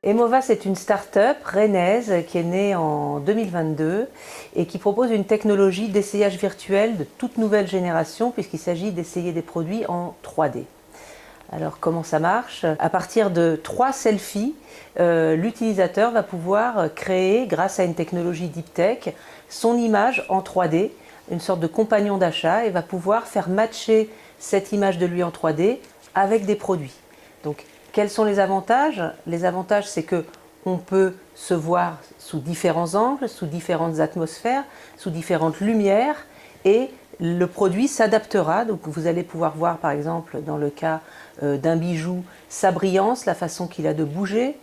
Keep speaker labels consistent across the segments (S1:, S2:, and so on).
S1: Emova, c'est une start-up rennaise qui est née en 2022 et qui propose une technologie d'essayage virtuel de toute nouvelle génération puisqu'il s'agit d'essayer des produits en 3D. Alors comment ça marche? À partir de 3 selfies, l'utilisateur va pouvoir créer, grâce à une technologie deep tech, son image en 3D, une sorte de compagnon d'achat, et va pouvoir faire matcher cette image de lui en 3D avec des produits. Donc, quels sont les avantages? Les avantages, c'est qu'on peut se voir sous différents angles, sous différentes atmosphères, sous différentes lumières, et le produit s'adaptera. Donc vous allez pouvoir voir, par exemple, dans le cas d'un bijou, sa brillance, la façon qu'il a de bouger.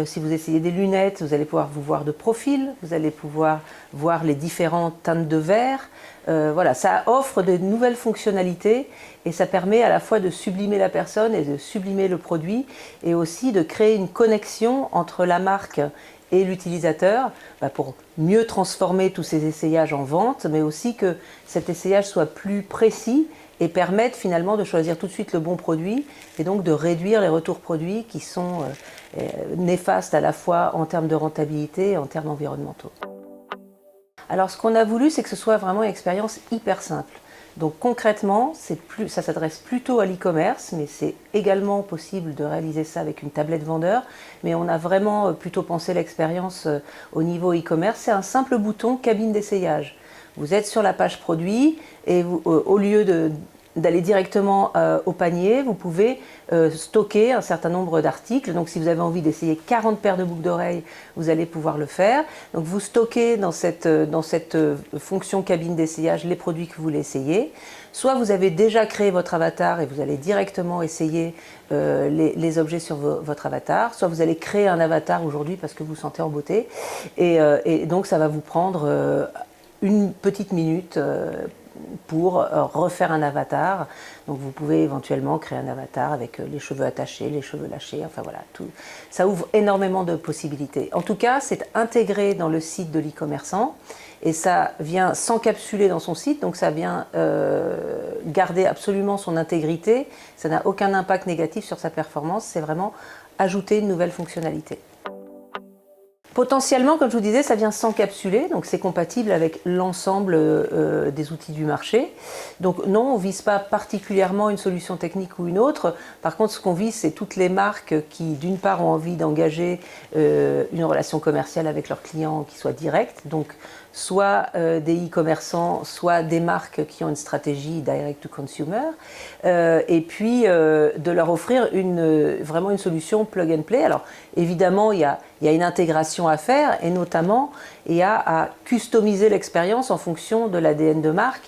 S1: Si vous essayez des lunettes, vous allez pouvoir vous voir de profil, vous allez pouvoir voir les différentes teintes de verre. Voilà, ça offre de nouvelles fonctionnalités et ça permet à la fois de sublimer la personne et de sublimer le produit, et aussi de créer une connexion entre la marque et l'utilisateur pour mieux transformer tous ces essayages en vente, mais aussi que cet essayage soit plus précis et permette finalement de choisir tout de suite le bon produit, et donc de réduire les retours produits qui sont néfastes à la fois en termes de rentabilité et en termes environnementaux. Alors ce qu'on a voulu, c'est que ce soit vraiment une expérience hyper simple. Donc concrètement, ça s'adresse plutôt à l'e-commerce, mais c'est également possible de réaliser ça avec une tablette vendeur. Mais on a vraiment plutôt pensé l'expérience au niveau e-commerce. C'est un simple bouton cabine d'essayage. Vous êtes sur la page produit et vous, au lieu d'aller directement au panier, vous pouvez stocker un certain nombre d'articles. Donc si vous avez envie d'essayer 40 paires de boucles d'oreilles, vous allez pouvoir le faire. Donc vous stockez dans cette fonction cabine d'essayage les produits que vous voulez essayer. Soit vous avez déjà créé votre avatar et vous allez directement essayer les objets sur votre avatar, soit vous allez créer un avatar aujourd'hui parce que vous vous sentez en beauté. Et donc ça va vous prendre une petite minute pour refaire un avatar. Donc vous pouvez éventuellement créer un avatar avec les cheveux attachés, les cheveux lâchés, enfin voilà, tout. Ça ouvre énormément de possibilités. En tout cas, c'est intégré dans le site de l'e-commerçant et ça vient s'encapsuler dans son site, donc ça vient garder absolument son intégrité. Ça n'a aucun impact négatif sur sa performance, c'est vraiment ajouter une nouvelle fonctionnalité. Potentiellement, comme je vous disais, ça vient s'encapsuler, donc c'est compatible avec l'ensemble des outils du marché. Donc non, on ne vise pas particulièrement une solution technique ou une autre. Par contre, ce qu'on vise, c'est toutes les marques qui, d'une part, ont envie d'engager une relation commerciale avec leurs clients qui soit directe, donc soit des e-commerçants, soit des marques qui ont une stratégie direct to consumer, et puis de leur offrir vraiment une solution plug and play. Alors évidemment, il y a une intégration à faire, et notamment il y a à customiser l'expérience en fonction de l'ADN de marque.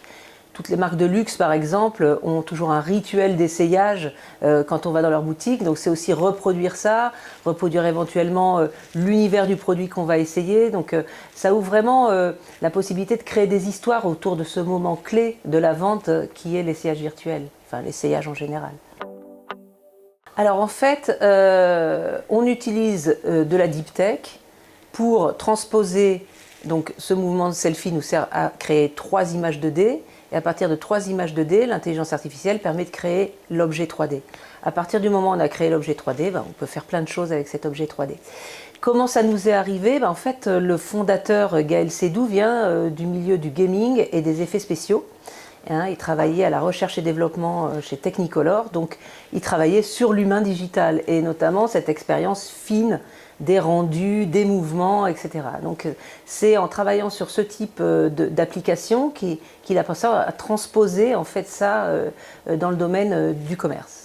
S1: Toutes les marques de luxe, par exemple, ont toujours un rituel d'essayage quand on va dans leur boutique. Donc c'est aussi reproduire ça, reproduire éventuellement l'univers du produit qu'on va essayer. Donc ça ouvre vraiment la possibilité de créer des histoires autour de ce moment clé de la vente qui est l'essayage virtuel, enfin l'essayage en général. Alors en fait, on utilise de la deep tech pour transposer. Donc ce mouvement de selfie nous sert à créer 3 images 2D. Et à partir de 3 images 2D, l'intelligence artificielle permet de créer l'objet 3D. À partir du moment où on a créé l'objet 3D, on peut faire plein de choses avec cet objet 3D. Comment ça nous est arrivé? En fait, le fondateur Gaël Sédou vient du milieu du gaming et des effets spéciaux. Il travaillait à la recherche et développement chez Technicolor, donc il travaillait sur l'humain digital et notamment cette expérience fine des rendus, des mouvements, etc. Donc c'est en travaillant sur ce type d'application qu'il a pensé à transposer en fait ça dans le domaine du commerce.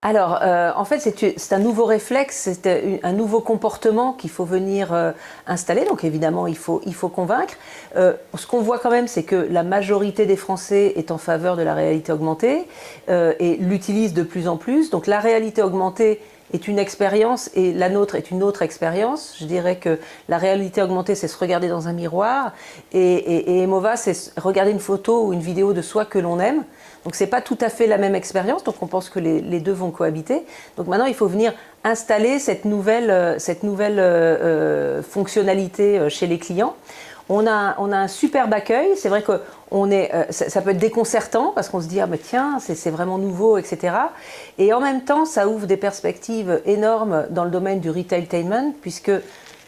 S1: Alors, en fait, c'est un nouveau réflexe, c'est un nouveau comportement qu'il faut venir installer. Donc, évidemment, il faut convaincre. Ce qu'on voit quand même, c'est que la majorité des Français est en faveur de la réalité augmentée et l'utilise de plus en plus. Donc, la réalité augmentée est une expérience et la nôtre est une autre expérience. Je dirais que la réalité augmentée, c'est se regarder dans un miroir et Emova, c'est regarder une photo ou une vidéo de soi que l'on aime. Donc c'est pas tout à fait la même expérience, donc on pense que les deux vont cohabiter. Donc maintenant, il faut venir installer cette nouvelle fonctionnalité chez les clients. On a un superbe accueil. C'est vrai que ça peut être déconcertant parce qu'on se dit ah mais tiens c'est vraiment nouveau, etc. Et en même temps ça ouvre des perspectives énormes dans le domaine du retailtainment puisque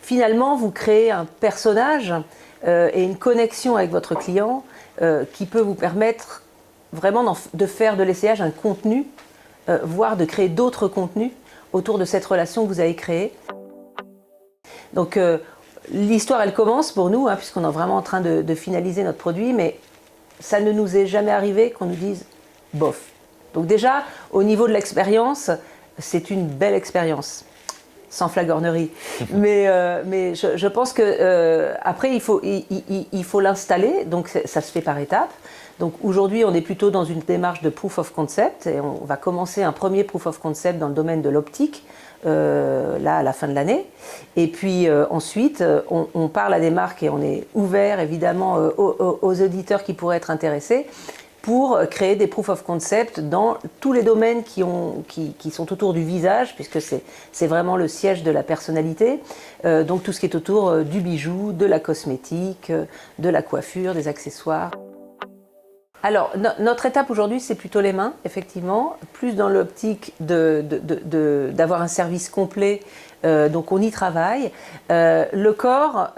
S1: finalement vous créez un personnage et une connexion avec votre client qui peut vous permettre vraiment de faire de l'essayage un contenu, voire de créer d'autres contenus autour de cette relation que vous avez créée. Donc l'histoire elle commence pour nous, puisqu'on est vraiment en train de finaliser notre produit, mais ça ne nous est jamais arrivé qu'on nous dise bof. Donc déjà au niveau de l'expérience, c'est une belle expérience. Sans flagornerie. mais je pense que après il faut l'installer, donc ça se fait par étapes. Donc aujourd'hui on est plutôt dans une démarche de proof of concept et on va commencer un premier proof of concept dans le domaine de l'optique là à la fin de l'année. Et puis ensuite on parle à des marques et on est ouvert évidemment aux auditeurs qui pourraient être intéressés pour créer des proof of concept dans tous les domaines qui sont autour du visage, puisque c'est vraiment le siège de la personnalité. Donc tout ce qui est autour du bijou, de la cosmétique, de la coiffure, des accessoires. Alors, notre étape aujourd'hui, c'est plutôt les mains, effectivement, plus dans l'optique d'avoir un service complet, donc on y travaille. Le corps,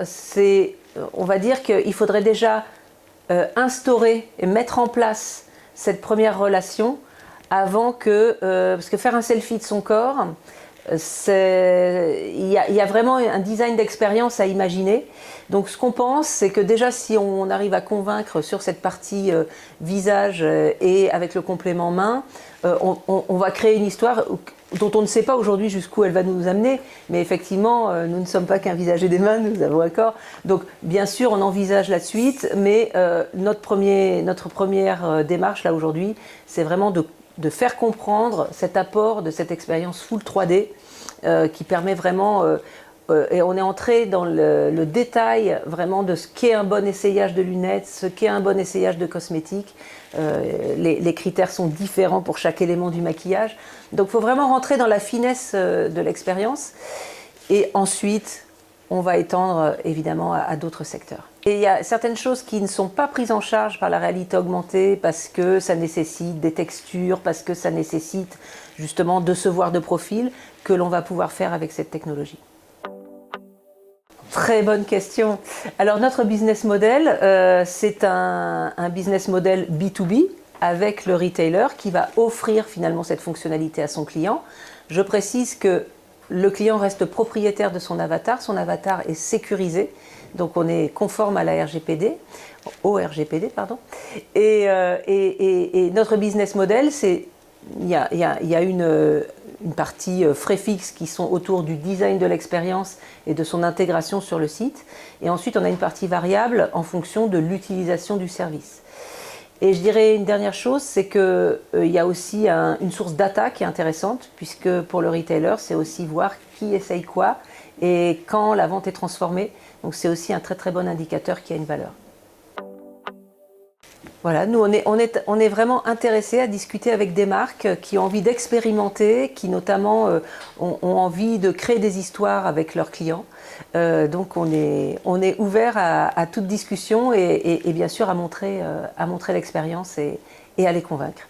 S1: on va dire qu'il faudrait déjà instaurer et mettre en place cette première relation avant que... parce que faire un selfie de son corps, il y a vraiment un design d'expérience à imaginer. Donc ce qu'on pense, c'est que déjà si on arrive à convaincre sur cette partie visage et avec le complément main, on va créer une histoire dont on ne sait pas aujourd'hui jusqu'où elle va nous amener, mais effectivement, nous ne sommes pas qu'un visage et des mains, nous avons un corps. Donc, bien sûr, on envisage la suite, mais notre première démarche, là, aujourd'hui, c'est vraiment de faire comprendre cet apport de cette expérience full 3D qui permet vraiment... et on est entré dans le détail vraiment de ce qu'est un bon essayage de lunettes, ce qu'est un bon essayage de cosmétiques. Les critères sont différents pour chaque élément du maquillage. Donc il faut vraiment rentrer dans la finesse de l'expérience. Et ensuite, on va étendre évidemment à d'autres secteurs. Et il y a certaines choses qui ne sont pas prises en charge par la réalité augmentée parce que ça nécessite des textures, parce que ça nécessite justement de se voir de profil, que l'on va pouvoir faire avec cette technologie. Très bonne question. Alors notre business model, c'est un business model B2B avec le retailer qui va offrir finalement cette fonctionnalité à son client. Je précise que le client reste propriétaire de son avatar est sécurisé, donc on est conforme à la RGPD, au RGPD, pardon. Et notre business model, il y a une partie frais fixes qui sont autour du design de l'expérience et de son intégration sur le site. Et ensuite, on a une partie variable en fonction de l'utilisation du service. Et je dirais une dernière chose, c'est qu'il y a aussi une source data qui est intéressante, puisque pour le retailer, c'est aussi voir qui essaye quoi et quand la vente est transformée. Donc c'est aussi un très très bon indicateur qui a une valeur. Voilà, nous on est vraiment intéressés à discuter avec des marques qui ont envie d'expérimenter, qui notamment ont envie de créer des histoires avec leurs clients. Donc on est ouvert à toute discussion et bien sûr à montrer l'expérience et à les convaincre.